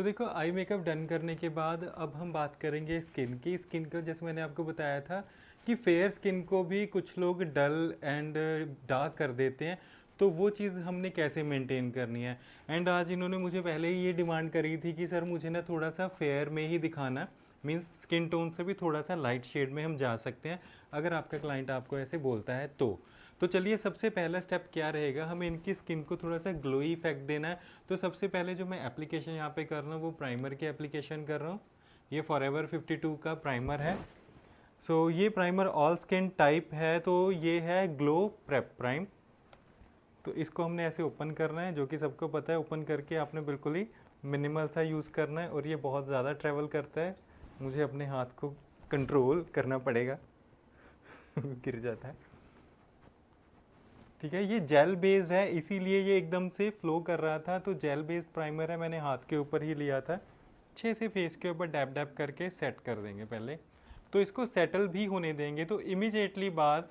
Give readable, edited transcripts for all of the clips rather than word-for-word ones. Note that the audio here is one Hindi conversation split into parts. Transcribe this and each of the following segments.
तो देखो आई मेकअप डन करने के बाद अब हम बात करेंगे स्किन की। स्किन का जैसे मैंने आपको बताया था कि फेयर स्किन को भी कुछ लोग डल एंड डार्क कर देते हैं, तो वो चीज़ हमने कैसे मेंटेन करनी है। एंड आज इन्होंने मुझे पहले ही ये डिमांड करी थी कि सर मुझे ना थोड़ा सा फेयर में ही दिखाना, मीन्स स्किन टोन से भी थोड़ा सा लाइट शेड में हम जा सकते हैं अगर आपका क्लाइंट आपको ऐसे बोलता है तो चलिए सबसे पहला स्टेप क्या रहेगा, हमें इनकी स्किन को थोड़ा सा ग्लोई इफेक्ट देना है। तो सबसे पहले जो मैं एप्लीकेशन यहाँ पे कर रहा हूँ वो प्राइमर की एप्लीकेशन कर रहा हूँ। ये फॉरएवर 52 का प्राइमर है। सो ये प्राइमर ऑल स्किन टाइप है, तो ये है ग्लो प्रेप प्राइम। तो इसको हमने ऐसे ओपन करना है, जो कि सबको पता है ओपन करके आपने बिल्कुल ही मिनिमल सा यूज़ करना है। और ये बहुत ज़्यादा ट्रेवल करता है, मुझे अपने हाथ को कंट्रोल करना पड़ेगा गिर जाता है। ठीक है, ये जेल बेस्ड है इसीलिए ये एकदम से फ्लो कर रहा था। तो जेल बेस्ड प्राइमर है, मैंने हाथ के ऊपर ही लिया था। अच्छे से फेस के ऊपर डैप डैप करके सेट कर देंगे पहले। तो इसको सेटल भी होने देंगे। तो इमीडिएटली बाद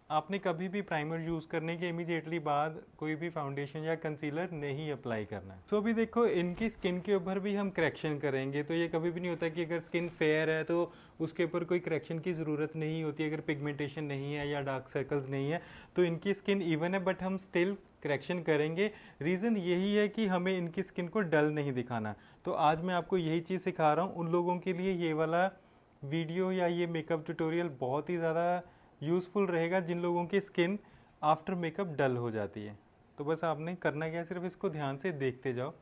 आपने कभी भी प्राइमर यूज़ करने के इमीडिएटली बाद कोई भी फाउंडेशन या कंसीलर नहीं अप्लाई करना है। तो अभी देखो इनकी स्किन के ऊपर भी हम करेक्शन करेंगे। तो ये कभी भी नहीं होता कि अगर स्किन फेयर है तो उसके ऊपर कोई करेक्शन की ज़रूरत नहीं होती, अगर पिगमेंटेशन नहीं है या डार्क सर्कल्स नहीं है। तो इनकी स्किन इवन है बट हम स्टिल करेक्शन करेंगे। रीज़न यही है कि हमें इनकी स्किन को डल नहीं दिखाना। तो आज मैं आपको यही चीज़ सिखा रहा हूँ। उन लोगों के लिए ये वाला वीडियो या ये मेकअप ट्यूटोरियल बहुत ही ज़्यादा यूज़फुल रहेगा जिन लोगों की स्किन आफ्टर मेकअप डल हो जाती है। तो बस आपने करना क्या है, सिर्फ इसको ध्यान से देखते जाओ।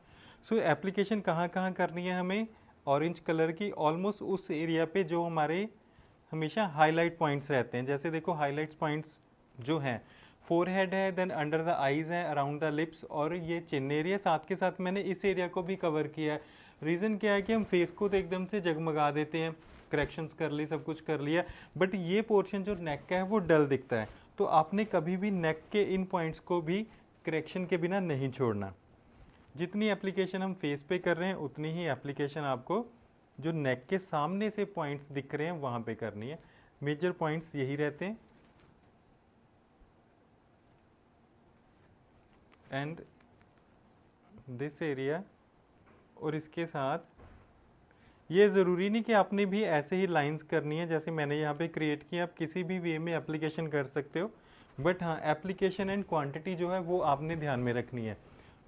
सो एप्लीकेशन कहाँ कहाँ करनी है हमें, ऑरेंज कलर की ऑलमोस्ट उस एरिया पे जो हमारे हमेशा हाईलाइट पॉइंट्स रहते हैं। जैसे देखो हाईलाइट्स पॉइंट्स जो हैं, फोरहेड है, देन अंडर द आईज है, अराउंड द लिप्स और ये चिन एरिया। साथ के साथ मैंने इस एरिया को भी कवर किया है। रीज़न क्या है कि हम फेस को तो एकदम से जगमगा देते हैं, करेक्शंस कर ली, सब कुछ कर लिया, बट ये पोर्शन जो नेक का है वो डल दिखता है। तो आपने कभी भी नेक के इन पॉइंट्स को भी करेक्शन के बिना नहीं छोड़ना। जितनी एप्लीकेशन हम फेस पे कर रहे हैं उतनी ही एप्लीकेशन आपको जो नेक के सामने से पॉइंट्स दिख रहे हैं वहाँ पे करनी है। मेजर पॉइंट्स यही रहते हैं। एंड दिस एरिया, और इसके साथ ये ज़रूरी नहीं कि आपने भी ऐसे ही लाइंस करनी है जैसे मैंने यहाँ पे क्रिएट किया। आप किसी भी वे में एप्लीकेशन कर सकते हो, बट हाँ एप्लीकेशन एंड क्वांटिटी जो है वो आपने ध्यान में रखनी है।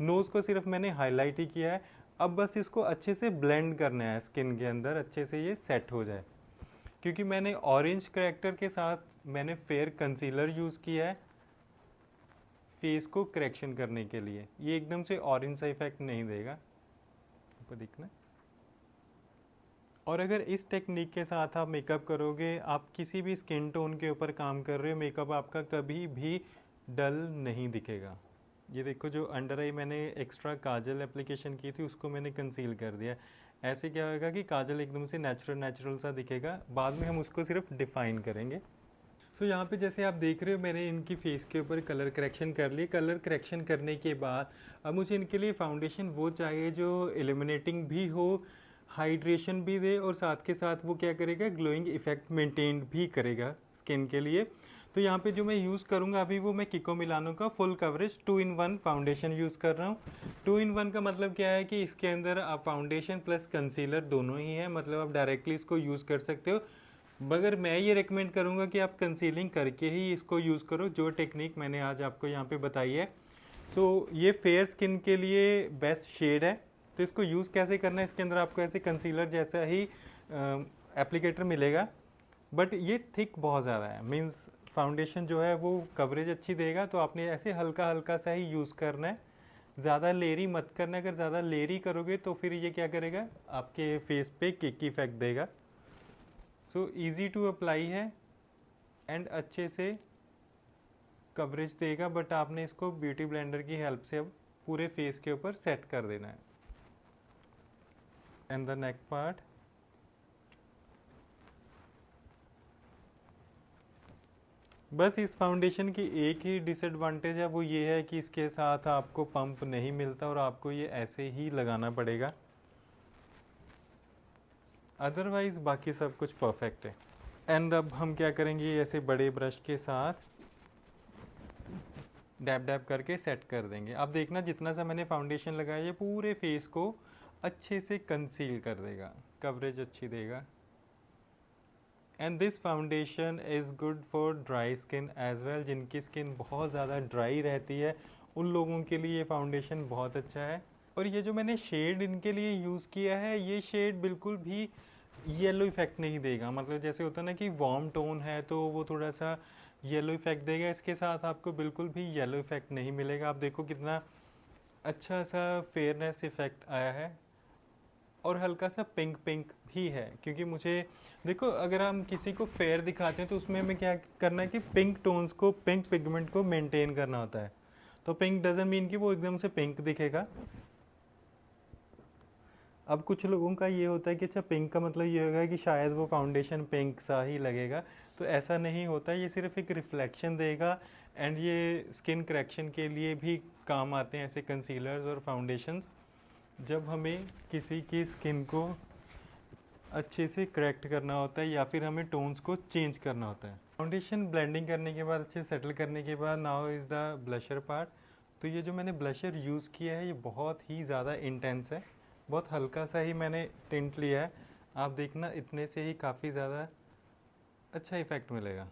नोज़ को सिर्फ मैंने हाईलाइट ही किया है। अब बस इसको अच्छे से ब्लेंड करना है स्किन के अंदर, अच्छे से ये सेट हो जाए। क्योंकि मैंने ऑरेंज करेक्टर के साथ मैंने फेयर कंसीलर यूज़ किया है फेस को करेक्शन करने के लिए। ये एकदम से ऑरेंज सा इफेक्ट नहीं देगा, आपको दिखना। और अगर इस टेक्निक के साथ आप मेकअप करोगे, आप किसी भी स्किन टोन के ऊपर काम कर रहे हो, मेकअप आपका कभी भी डल नहीं दिखेगा। ये देखो जो अंडर आई मैंने एक्स्ट्रा काजल एप्लीकेशन की थी उसको मैंने कंसील कर दिया। ऐसे क्या होगा कि काजल एकदम से नेचुरल नेचुरल सा दिखेगा, बाद में हम उसको सिर्फ डिफाइन करेंगे। सो यहाँ पे जैसे आप देख रहे हो मैंने इनकी फेस के ऊपर कलर करेक्शन कर ली। कलर करेक्शन करने के बाद अब मुझे इनके लिए फाउंडेशन वो चाहिए जो एलिमिनेटिंग भी हो, हाइड्रेशन भी दे, और साथ के साथ वो क्या करेगा, ग्लोइंग इफेक्ट मेंटेन भी करेगा स्किन के लिए। तो यहाँ पे जो मैं यूज़ करूँगा अभी वो मैं किको मिलानो का full coverage 2-in-1 foundation use कर रहा हूँ। 2-in-1 का मतलब क्या है कि इसके अंदर आप फाउंडेशन प्लस कंसीलर दोनों ही है, मतलब आप डायरेक्टली इसको यूज़ कर सकते हो। मगर मैं ये रेकमेंड करूँगा कि आप कंसीलिंग करके ही इसको यूज़ करो, जो टेक्निक मैंने आज आपको यहाँ पे बताई है। तो ये फेयर स्किन के लिए बेस्ट शेड है। तो इसको यूज़ कैसे करना है, इसके अंदर आपको ऐसे कंसीलर जैसा ही एप्लीकेटर मिलेगा, बट ये थिक बहुत ज़्यादा है, मीन्स फाउंडेशन जो है वो कवरेज अच्छी देगा। तो आपने ऐसे हल्का हल्का सा ही यूज़ करना है, ज़्यादा लेयरी मत करना। अगर ज़्यादा लेयरी करोगे तो फिर ये क्या करेगा, आपके फेस पे किक इफेक्ट देगा। सो ईजी टू अप्लाई है एंड अच्छे से कवरेज देगा, बट आपने इसको ब्यूटी ब्लेंडर की हेल्प से अब पूरे फेस के ऊपर सेट कर देना है। एंड द नेक पार्ट, बस इस फाउंडेशन की एक ही डिसएडवांटेज है, वो ये है कि इसके साथ आपको पंप नहीं मिलता और आपको ये ऐसे ही लगाना पड़ेगा। अदरवाइज बाकी सब कुछ परफेक्ट है। एंड अब हम क्या करेंगे, ऐसे बड़े ब्रश के साथ डैब डैब करके सेट कर देंगे। अब देखना जितना सा मैंने फाउंडेशन लगाया है पूरे फेस को अच्छे से कंसील कर देगा, कवरेज अच्छी देगा। And this foundation is good for dry skin as well. जिनकी स्किन बहुत ज़्यादा ड्राई रहती है उन लोगों के लिए ये फाउंडेशन बहुत अच्छा है। और ये जो मैंने शेड इनके लिए यूज़ किया है, ये शेड बिल्कुल भी येलो इफेक्ट नहीं देगा। मतलब जैसे होता है ना कि वार्म टोन है तो वो थोड़ा सा येलो इफेक्ट देगा, इसके साथ आपको बिल्कुल भी येलो इफेक्ट नहीं मिलेगा। आप देखो कितना अच्छा सा फेयरनेस इफेक्ट आया है, और हल्का सा पिंक पिंक भी है। क्योंकि मुझे देखो, अगर हम किसी को फेयर दिखाते हैं तो उसमें हमें क्या करना है कि पिंक टोन्स को, पिंक पिगमेंट को मेंटेन करना होता है। तो पिंक डजंट मीन कि वो एकदम से पिंक दिखेगा। अब कुछ लोगों का ये होता है कि अच्छा पिंक का मतलब ये होगा कि शायद वो फाउंडेशन पिंक सा ही लगेगा, तो ऐसा नहीं होता। ये सिर्फ एक रिफ्लेक्शन देगा। एंड ये स्किन करेक्शन के लिए भी काम आते हैं ऐसे कंसीलर्स और फाउंडेशंस, जब हमें किसी की स्किन को अच्छे से करेक्ट करना होता है या फिर हमें टोन्स को चेंज करना होता है। फाउंडेशन ब्लेंडिंग करने के बाद, अच्छे सेटल करने के बाद, now is the blusher part. तो ये जो मैंने ब्लशर यूज़ किया है ये बहुत ही ज़्यादा इंटेंस है, बहुत हल्का सा ही मैंने टिंट लिया है। आप देखना इतने से ही काफ़ी ज़्यादा अच्छा इफेक्ट मिलेगा।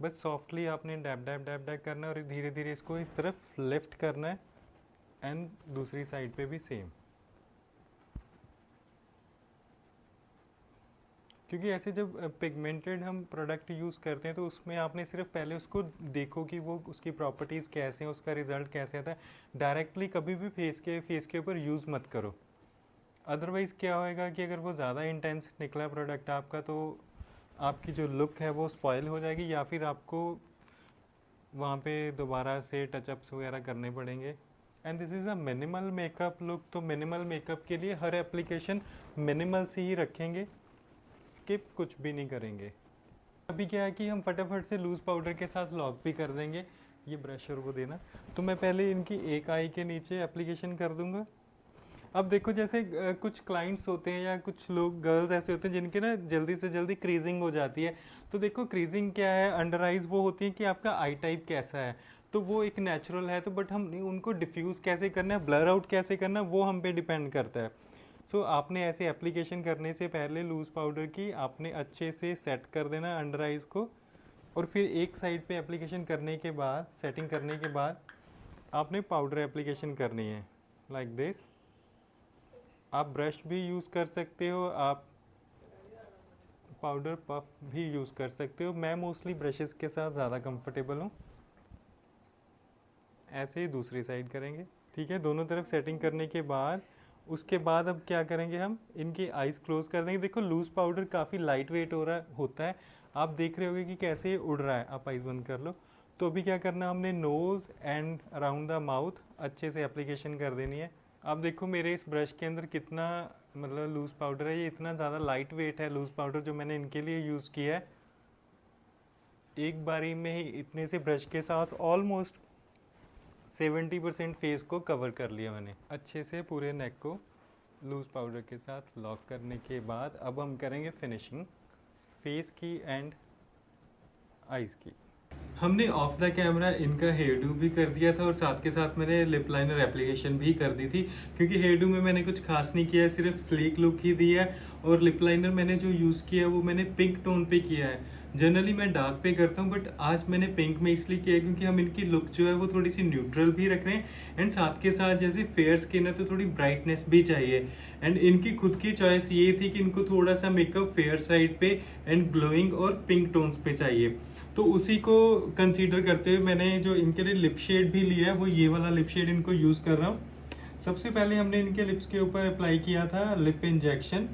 बस सॉफ्टली आपने डैब डैब डैब डैब करना है और धीरे धीरे इसको इस तरफ लिफ्ट करना है। एंड दूसरी साइड पे भी सेम। क्योंकि ऐसे जब पिगमेंटेड हम प्रोडक्ट यूज़ करते हैं तो उसमें आपने सिर्फ पहले उसको देखो कि वो उसकी प्रॉपर्टीज़ कैसे हैं, उसका रिजल्ट कैसे आता है। डायरेक्टली कभी भी फेस के ऊपर यूज़ मत करो। अदरवाइज़ क्या होएगा कि अगर वो ज़्यादा इंटेंस निकला प्रोडक्ट आपका, तो आपकी जो लुक है वो स्पॉइल हो जाएगी, या फिर आपको वहाँ पे दोबारा से टचअप्स वगैरह करने पड़ेंगे। And this is a minimal makeup look. तो मिनिमल मेकअप के लिए हर एप्लीकेशन मिनिमल से ही रखेंगे, स्किप कुछ भी नहीं करेंगे। अभी क्या है कि हम फटाफट से लूज़ पाउडर के साथ लॉक भी कर देंगे। ये ब्रशर को देना, तो मैं पहले इनकी एक आई के नीचे एप्लीकेशन कर दूंगा। अब देखो जैसे कुछ क्लाइंट्स होते हैं या कुछ लोग, गर्ल्स ऐसे होते हैं जिनके ना जल्दी से जल्दी क्रीजिंग हो जाती है। तो देखो क्रीजिंग क्या है, अंडर आइज वो होती है कि आपका आई टाइप कैसा है, तो वो एक नेचुरल है। तो बट हम उनको डिफ्यूज़ कैसे करना है, ब्लर आउट कैसे करना है, वो हम पे डिपेंड करता है। सो आपने ऐसे एप्लीकेशन करने से पहले लूज़ पाउडर की आपने अच्छे से सेट कर देना अंडर आइज को, और फिर एक साइड पे एप्लीकेशन करने के बाद, सेटिंग करने के बाद आपने पाउडर एप्लीकेशन करनी है लाइक दिस। आप ब्रश भी यूज़ कर सकते हो, आप पाउडर पफ भी यूज़ कर सकते हो। मैं मोस्टली ब्रशेस के साथ ज़्यादा कंफर्टेबल हूँ। ऐसे ही दूसरी साइड करेंगे। ठीक है, दोनों तरफ सेटिंग करने के बाद उसके बाद अब क्या करेंगे, हम इनकी आइज़ क्लोज कर देंगे। देखो लूज़ पाउडर काफ़ी लाइट वेट होता है। आप देख रहे होगे कि कैसे ये उड़ रहा है। आप आइज़ बंद कर लो। तो अभी क्या करना, हमने nose and around the mouth अच्छे से एप्लीकेशन कर देनी है। आप देखो मेरे इस ब्रश के अंदर कितना मतलब लूज़ पाउडर है। ये इतना ज़्यादा लाइट वेट है लूज़ पाउडर जो मैंने इनके लिए यूज़ किया है। एक बारी में ही इतने से ब्रश के साथ ऑलमोस्ट 70% फेस को कवर कर लिया मैंने। अच्छे से पूरे नेक को लूज़ पाउडर के साथ लॉक करने के बाद अब हम करेंगे फिनिशिंग फेस की एंड आईज़ की। हमने ऑफ द कैमरा इनका हेयर डू भी कर दिया था और साथ के साथ मैंने लिप लाइनर एप्लीकेशन भी कर दी थी। क्योंकि हेयर डू में मैंने कुछ खास नहीं किया है, सिर्फ स्लीक लुक ही दी है। और लिप लाइनर मैंने जो यूज़ किया है वो मैंने पिंक टोन पे किया है। जनरली मैं डार्क पे करता हूँ, बट आज मैंने पिंक में इसलिए किया है क्योंकि हम इनकी लुक जो है वो थोड़ी सी न्यूट्रल भी रख रहे हैं। एंड साथ के साथ जैसे फेयर स्किन है तो थोड़ी ब्राइटनेस भी चाहिए। एंड इनकी खुद की चॉइस ये थी कि इनको थोड़ा सा मेकअप फेयर साइड पे एंड ग्लोइंग और पिंक टोन्स पे चाहिए। तो उसी को कंसीडर करते हुए मैंने जो इनके लिए लिप शेड भी लिया है वो ये वाला लिप शेड इनको यूज़ कर रहा हूँ। सबसे पहले हमने इनके लिप्स के ऊपर अप्लाई किया था लिप इंजेक्शन,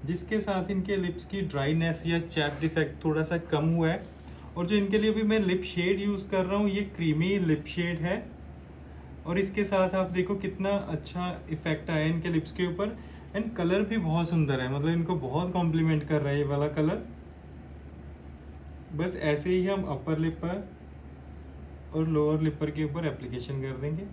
जिसके साथ इनके लिप्स की ड्राइनेस या चैप्ड इफेक्ट थोड़ा सा कम हुआ है। और जो इनके लिए भी मैं लिप शेड यूज़ कर रहा हूँ ये क्रीमी लिप शेड है। और इसके साथ आप देखो कितना अच्छा इफेक्ट आया इनके लिप्स के ऊपर। एंड कलर भी बहुत सुंदर है, मतलब इनको बहुत कॉम्प्लीमेंट कर रहा है ये वाला कलर। बस ऐसे ही हम अपर लिप पर और लोअर लिप पर के ऊपर एप्लीकेशन कर देंगे।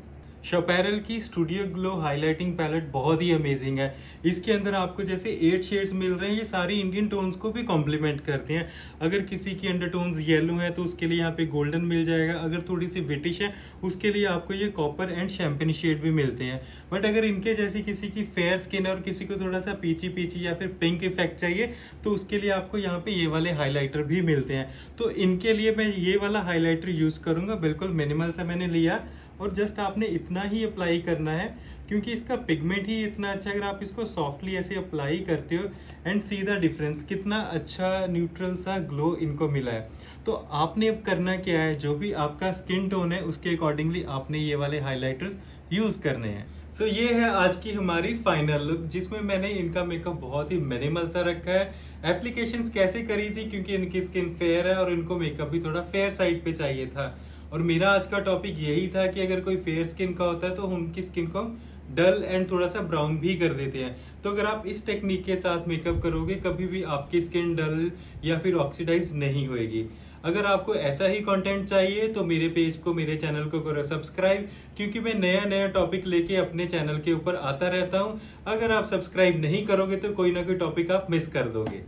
शोपैरल की स्टूडियो ग्लो हाइलाइटिंग पैलेट बहुत ही अमेजिंग है। इसके अंदर आपको जैसे 8 शेड्स मिल रहे हैं, ये सारी इंडियन टोन्स को भी कॉम्प्लीमेंट करते हैं। अगर किसी की अंडरटोन्स येलो है तो उसके लिए यहाँ पे गोल्डन मिल जाएगा, अगर थोड़ी सी विटिश है उसके लिए आपको ये कॉपर एंड शैम्पेन शेड भी मिलते हैं। बट अगर इनके जैसी किसी की फेयर स्किन है और किसी को थोड़ा सा पीची पीची या फिर पिंक इफेक्ट चाहिए तो उसके लिए आपको यहाँ पे ये वाले हाईलाइटर भी मिलते हैं। तो इनके लिए मैं ये वाला हाईलाइटर यूज करूंगा, बिल्कुल मिनिमल सा मैंने लिया और जस्ट आपने इतना ही अप्लाई करना है क्योंकि इसका पिगमेंट ही इतना अच्छा है। अगर आप इसको सॉफ्टली ऐसे अप्लाई करते हो एंड सी द डिफरेंस, कितना अच्छा न्यूट्रल सा ग्लो इनको मिला है। तो आपने अब करना क्या है, जो भी आपका स्किन टोन है उसके अकॉर्डिंगली आपने ये वाले हाइलाइटर्स यूज करने हैं। सो ये है आज की हमारी फाइनल लुक, जिसमें मैंने इनका मेकअप बहुत ही मिनिमल सा रखा है। एप्लीकेशंस कैसे करी थी क्योंकि इनकी स्किन फेयर है और इनको मेकअप भी थोड़ा फेयर साइड पे चाहिए था। और मेरा आज का टॉपिक यही था कि अगर कोई फेयर स्किन का होता है तो उनकी स्किन को हम डल एंड थोड़ा सा ब्राउन भी कर देते हैं। तो अगर आप इस टेक्निक के साथ मेकअप करोगे कभी भी आपकी स्किन डल या फिर ऑक्सीडाइज नहीं होएगी। अगर आपको ऐसा ही कंटेंट चाहिए तो मेरे पेज को, मेरे चैनल को करो सब्सक्राइब, क्योंकि मैं नया नया टॉपिक लेके अपने चैनल के ऊपर आता रहता हूँ। अगर आप सब्सक्राइब नहीं करोगे तो कोई ना कोई टॉपिक आप मिस कर दोगे।